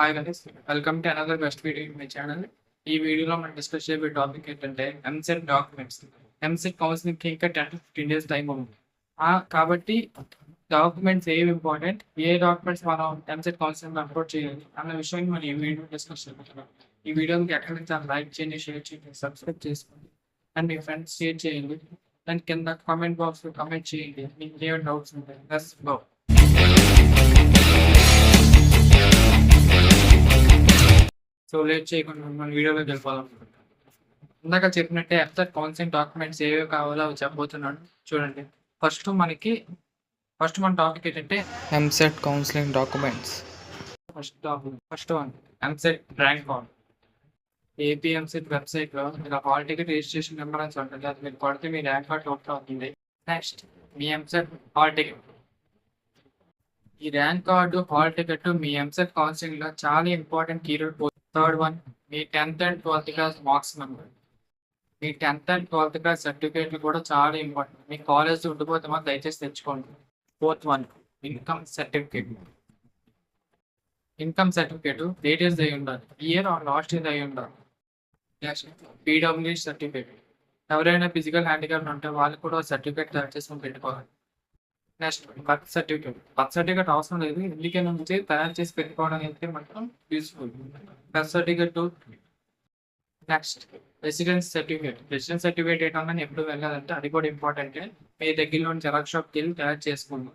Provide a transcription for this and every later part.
Hi guys, welcome to another best video in my channel. ఈ వీడియోలో మనం discuss చేయబోయే టాపిక్ ఏంటంటే ఎంసెట్ డాక్యుమెంట్స్. ఎంసెట్ కౌన్సిలింగ్కి ఇంకా 10 to 15 days టైం ఉంది. కాబట్టి డాక్యుమెంట్స్ ఏవి ఇంపార్టెంట్, ఏ డాక్యుమెంట్స్ మనం ఎంసెట్ కౌన్సిలింగ్ అప్లోడ్ చేయాలి అన్న విషయాన్ని మనం ఈ వీడియో డిస్కస్ చేస్తున్నాం. ఈ వీడియోకి ఎక్కడి నుంచి లైక్ చేయండి, షేర్ చేయండి, సబ్స్క్రైబ్ చేసుకోండి అండ్ మీ ఫ్రెండ్స్ షేర్ చేయండి. అండ్ కింద కామెంట్ బాక్స్లో కామెంట్ చేయండి మీకు ఏ డౌట్స్ ఉంటాయి. Let's go. సో లేట్ చేయకుండా మన వీడియోలోకి వెళ్ళిపోవాలనుకుంటున్నాను. ఇందాక చెప్పినట్టే ఎంసెట్ కౌన్సిలింగ్ డాక్యుమెంట్స్ ఏవేవి కావాలో అవి చెప్పబోతున్నాను. చూడండి, ఫస్ట్ మన టాపిక్ ఏంటంటే EAMCET counselling documents. First one EAMCET rank card. AP EAMCET వెబ్సైట్లో ఇలా హాల్ టికెట్ రిజిస్ట్రేషన్ నెంబర్ అని ఉంటుంది, అది మీరు కొడితే మీ ర్యాంక్ కార్డ్ ఓపెన్ అవుతుంది. నెక్స్ట్ మీ ఎంసెట్ హాల్ టికెట్. ఈ ర్యాంక్ కార్డు, హాల్ టికెట్ మీ ఎంసెట్ కౌన్సిలింగ్లో చాలా important key role. Third one మీ 10th and 12th class marks number. మీ 10th and 12th క్లాస్ సర్టిఫికేట్లు కూడా చాలా ఇంపార్టెంట్. మీ కాలేజ్ ఉండిపోతే మాత్రం దయచేసి తెచ్చుకోండి. Fourth one income certificate. Income certificate dates అయి ఉండాలి, ఇయర్ ఆర్ లాస్ట్ ఇయర్ అయి ఉండాలి. Next PW certificate. ఎవరైనా ఫిజికల్ హ్యాండిక్యాప్ ఉంటే వాళ్ళు కూడా సర్టిఫికేట్ తయారు చేసుకొని పెట్టుకోవాలి. నెక్స్ట్ బర్త్ సర్టిఫికేట్ అవసరం లేదు, ఇండికేట్ నుంచి తయారు చేసి పెట్టుకోవడం అయితే మాత్రం useful. Birth certificate. Next residence certificate ఏంటన్నా ఎప్పుడు వెళ్ళాలంటే అది కూడా ఇంపార్టెంట్. మీ దగ్గరలో జెరాక్స్ షాప్కి వెళ్ళి తయారు చేసుకోండి.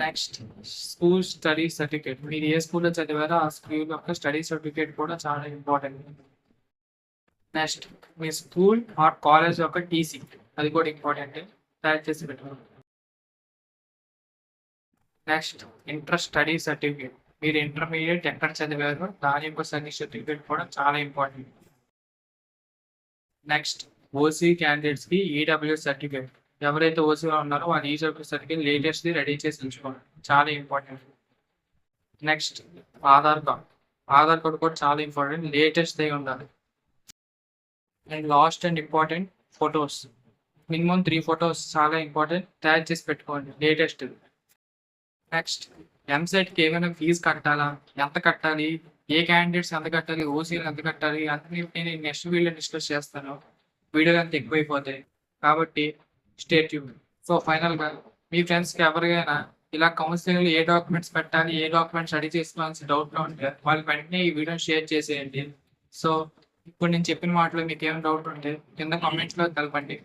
Next school study certificate. మీరు ఏ స్కూల్లో చదివారో ఆ స్కూల్ యొక్క స్టడీ సర్టిఫికేట్ కూడా చాలా ఇంపార్టెంట్. నెక్స్ట్ మీ స్కూల్ ఆర్ కాలేజ్ యొక్క టీసీ, అది కూడా ఇంపార్టెంట్, తయారు చేసి పెట్టుకోండి. Next inter study certificate. మీరు ఇంటర్మీడియట్ ఎక్కడ చదివారో దాని యొక్క స్టడీ సర్టిఫికేట్ కూడా చాలా ఇంపార్టెంట్. నెక్స్ట్ ఓసీ క్యాండిడేట్స్కి ఈడబ్ల్యూ సర్టిఫికేట్. ఎవరైతే ఓసీలో ఉన్నారో వాళ్ళు ఈడబ్ల్యూ సర్టిఫికేట్ లేటెస్ట్ది రెడీ చేసి ఉంచుకోండి, చాలా ఇంపార్టెంట్. నెక్స్ట్ ఆధార్ కార్డ్ కూడా చాలా ఇంపార్టెంట్, లేటెస్ట్ది ఉండాలి. And last and important photos. Minimum 3 photos చాలా ఇంపార్టెంట్, తయారు చేసి పెట్టుకోండి, లేటెస్ట్. నెక్స్ట్ ఎంసెట్కి ఏమైనా ఫీజు కట్టాలా, ఎంత కట్టాలి, ఏ క్యాండిడేట్స్ ఎంత కట్టాలి, ఓసీలు ఎంత కట్టాలి అన్నీ నేను నెక్స్ట్ వీడియో డిస్కస్ చేస్తాను. వీడియోలు అంత ఎక్కువైపోతాయి కాబట్టి స్టే ట్యూన్. సో ఫైనల్గా మీ ఫ్రెండ్స్కి ఎవరికైనా ఇలా కౌన్సిలింగ్లో ఏ డాక్యుమెంట్స్ పెట్టాలి, ఏ డాక్యుమెంట్స్ రెడీ చేసుకోవాల్సిన డౌట్లో ఉంటే వాళ్ళు వెంటనే ఈ వీడియోని షేర్ చేసేయండి. సో ఇప్పుడు నేను చెప్పిన మాటలో మీకు ఏం డౌట్ ఉంటే కింద కామెంట్స్లో తెలపండి.